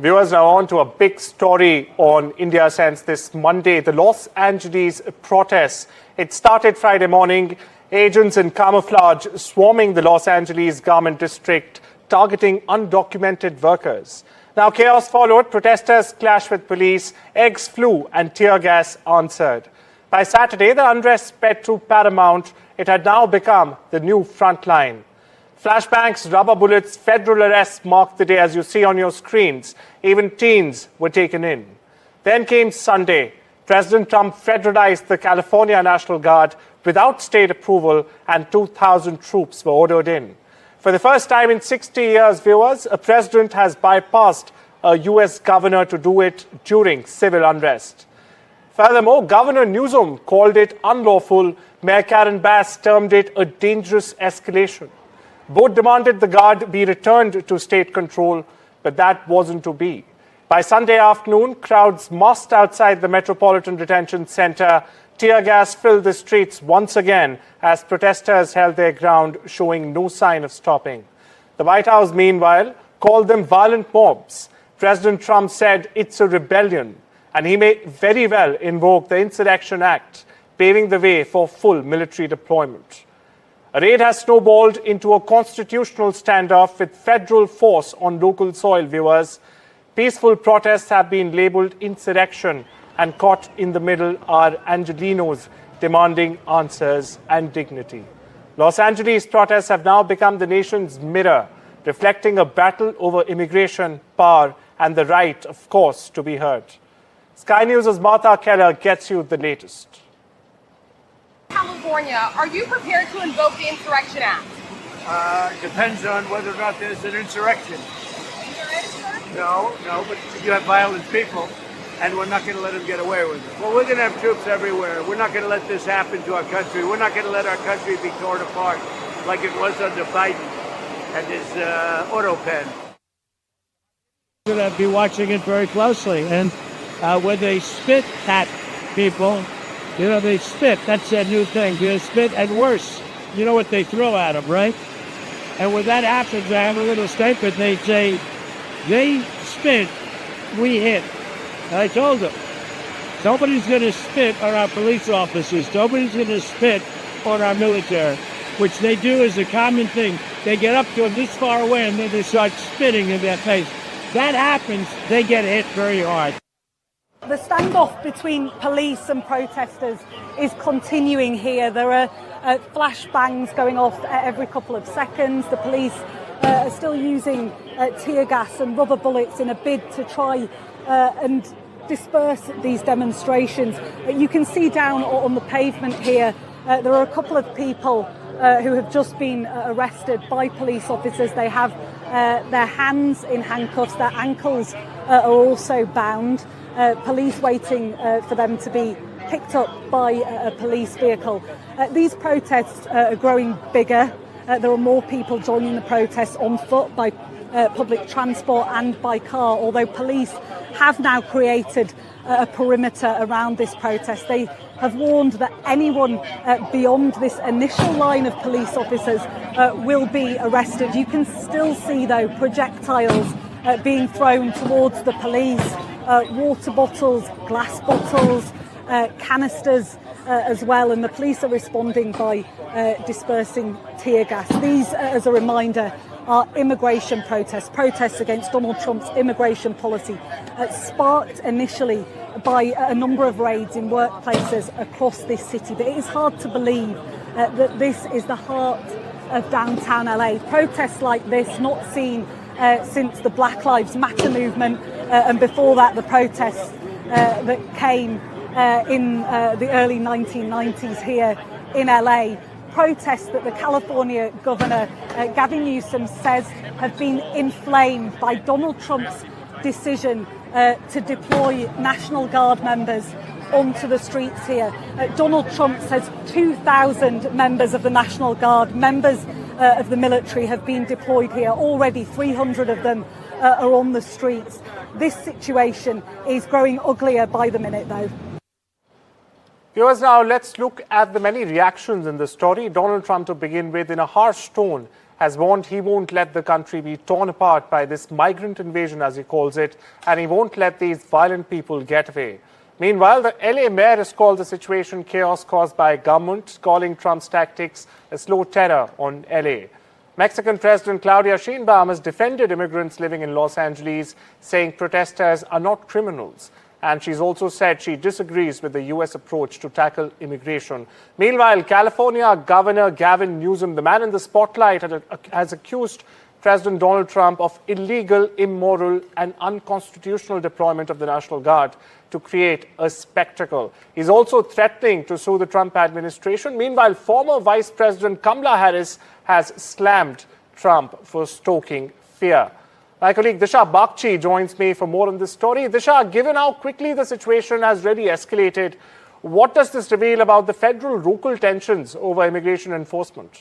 Viewers, now on to a big story on India Sense this Monday. The Los Angeles protests. It started Friday morning. Agents in camouflage swarming the Los Angeles garment district, targeting undocumented workers. Now chaos followed. Protesters clashed with police. Eggs flew and tear gas answered. By Saturday, the unrest sped through Paramount. It had now become the new front line. Flashbangs, rubber bullets, federal arrests marked the day, as you see on your screens. Even teens were taken in. Then came Sunday. President Trump federalized the California National Guard without state approval, and 2,000 troops were ordered in. For the first time in 60 years, viewers, a president has bypassed a U.S. governor to do it during civil unrest. Furthermore, Governor Newsom called it unlawful. Mayor Karen Bass termed it a dangerous escalation. Both demanded the guard be returned to state control, but that wasn't to be. By Sunday afternoon, crowds massed outside the Metropolitan Detention Center. Tear gas filled the streets once again as protesters held their ground, showing no sign of stopping. The White House, meanwhile, called them violent mobs. President Trump said it's a rebellion, and he may very well invoke the Insurrection Act, paving the way for full military deployment. A raid has snowballed into a constitutional standoff with federal force on local soil, viewers. Peaceful protests have been labeled insurrection, and caught in the middle are Angelenos demanding answers and dignity. Los Angeles protests have now become the nation's mirror, reflecting a battle over immigration, power, and the right, of course, to be heard. Sky News' Martha Keller gets you the latest. California, are you prepared to invoke the Insurrection Act? Depends on whether or not there's an insurrection. There is, sir? No, but you have violent people, and we're not going to let them get away with it. Well, we're going to have troops everywhere. We're not going to let this happen to our country. We're not going to let our country be torn apart like it was under Biden and his auto pen. We're going to be watching it very closely, and when they spit at people, they spit. That's their new thing. They spit, and worse, you know what they throw at them, right? And when that happens, I have a little statement. They say, they spit, we hit. And I told them, nobody's going to spit on our police officers. Nobody's going to spit on our military, which they do as a common thing. They get up to them this far away, and then they start spitting in their face. That happens, they get hit very hard. The standoff between police and protesters is continuing here. There are flashbangs going off every couple of seconds. The police are still using tear gas and rubber bullets in a bid to try and disperse these demonstrations. You can see down on the pavement here, there are a couple of people who have just been arrested by police officers. They have their hands in handcuffs, their ankles are also bound. Police waiting for them to be picked up by a police vehicle. These protests are growing bigger. There are more people joining the protests on foot, by public transport and by car, although police have now created a perimeter around this protest. They have warned that anyone beyond this initial line of police officers will be arrested. You can still see, though, projectiles being thrown towards the police. Water bottles, glass bottles, canisters as well, and the police are responding by dispersing tear gas. These, as a reminder, are immigration protests against Donald Trump's immigration policy, sparked initially by a number of raids in workplaces across this city. But it is hard to believe that this is the heart of downtown LA. Protests like this, not seen since the Black Lives Matter movement, and before that the protests that came in the early 1990s here in LA. Protests that the California governor, Gavin Newsom, says have been inflamed by Donald Trump's decision to deploy National Guard members onto the streets here. Donald Trump says 2,000 members of the National Guard, members of the military, have been deployed here. Already 300 of them are on the streets. This situation is growing uglier by the minute, though. Viewers, now let's look at the many reactions in the story. Donald Trump, to begin with, in a harsh tone, has warned he won't let the country be torn apart by this migrant invasion, as he calls it, and he won't let these violent people get away. Meanwhile, the LA mayor has called the situation chaos caused by government, calling Trump's tactics a slow terror on LA. Mexican President Claudia Sheinbaum has defended immigrants living in Los Angeles, saying protesters are not criminals. And she's also said she disagrees with the U.S. approach to tackle immigration. Meanwhile, California Governor Gavin Newsom, the man in the spotlight, has accused President Donald Trump of illegal, immoral, and unconstitutional deployment of the National Guard to create a spectacle. He's also threatening to sue the Trump administration. Meanwhile, former Vice President Kamala Harris has slammed Trump for stoking fear. My colleague Disha Bakchi joins me for more on this story. Disha, given how quickly the situation has really escalated, what does this reveal about the federal-local tensions over immigration enforcement?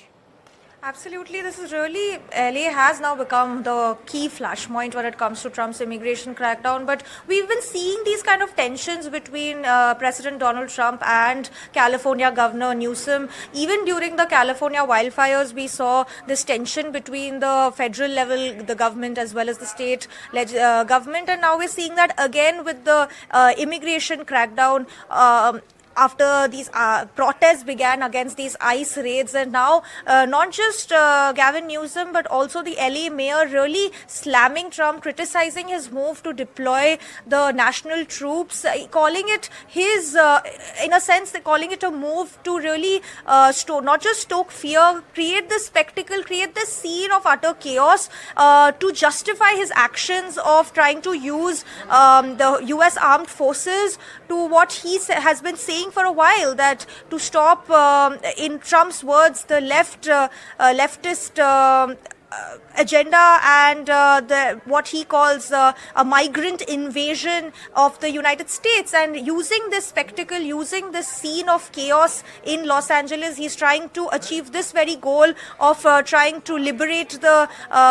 Absolutely. This is really, LA has now become the key flashpoint when it comes to Trump's immigration crackdown. But we've been seeing these kind of tensions between President Donald Trump and California Governor Newsom. Even during the California wildfires, we saw this tension between the federal level, the government, as well as the state government. And now we're seeing that again with the immigration crackdown. After these protests began against these ICE raids, and now not just Gavin Newsom but also the LA mayor really slamming Trump, criticizing his move to deploy the national troops, calling it his, in a sense, they're calling it a move to really not just stoke fear, create this spectacle, create this scene of utter chaos to justify his actions of trying to use the U.S. armed forces to what he has been saying for a while, that to stop, in Trump's words, the leftist agenda and what he calls a migrant invasion of the United States. And using this spectacle, using this scene of chaos in Los Angeles, he's trying to achieve this very goal of trying to liberate the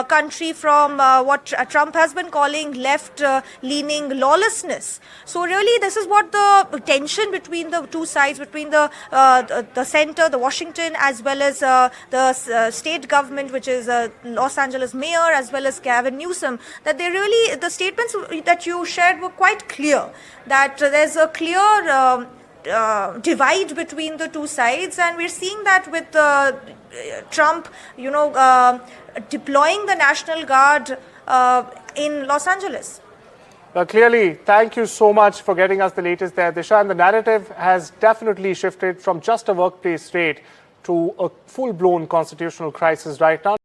country from what Trump has been calling left-leaning lawlessness. So really, this is what the tension between the two sides, between the center, the Washington, as well as the state government, which is Los Angeles mayor, as well as Gavin Newsom, that they really, the statements that you shared were quite clear, that there's a clear divide between the two sides, and we're seeing that with Trump, deploying the National Guard in Los Angeles. Well, clearly, thank you so much for getting us the latest there, Disha. And the narrative has definitely shifted from just a workplace raid to a full-blown constitutional crisis right now.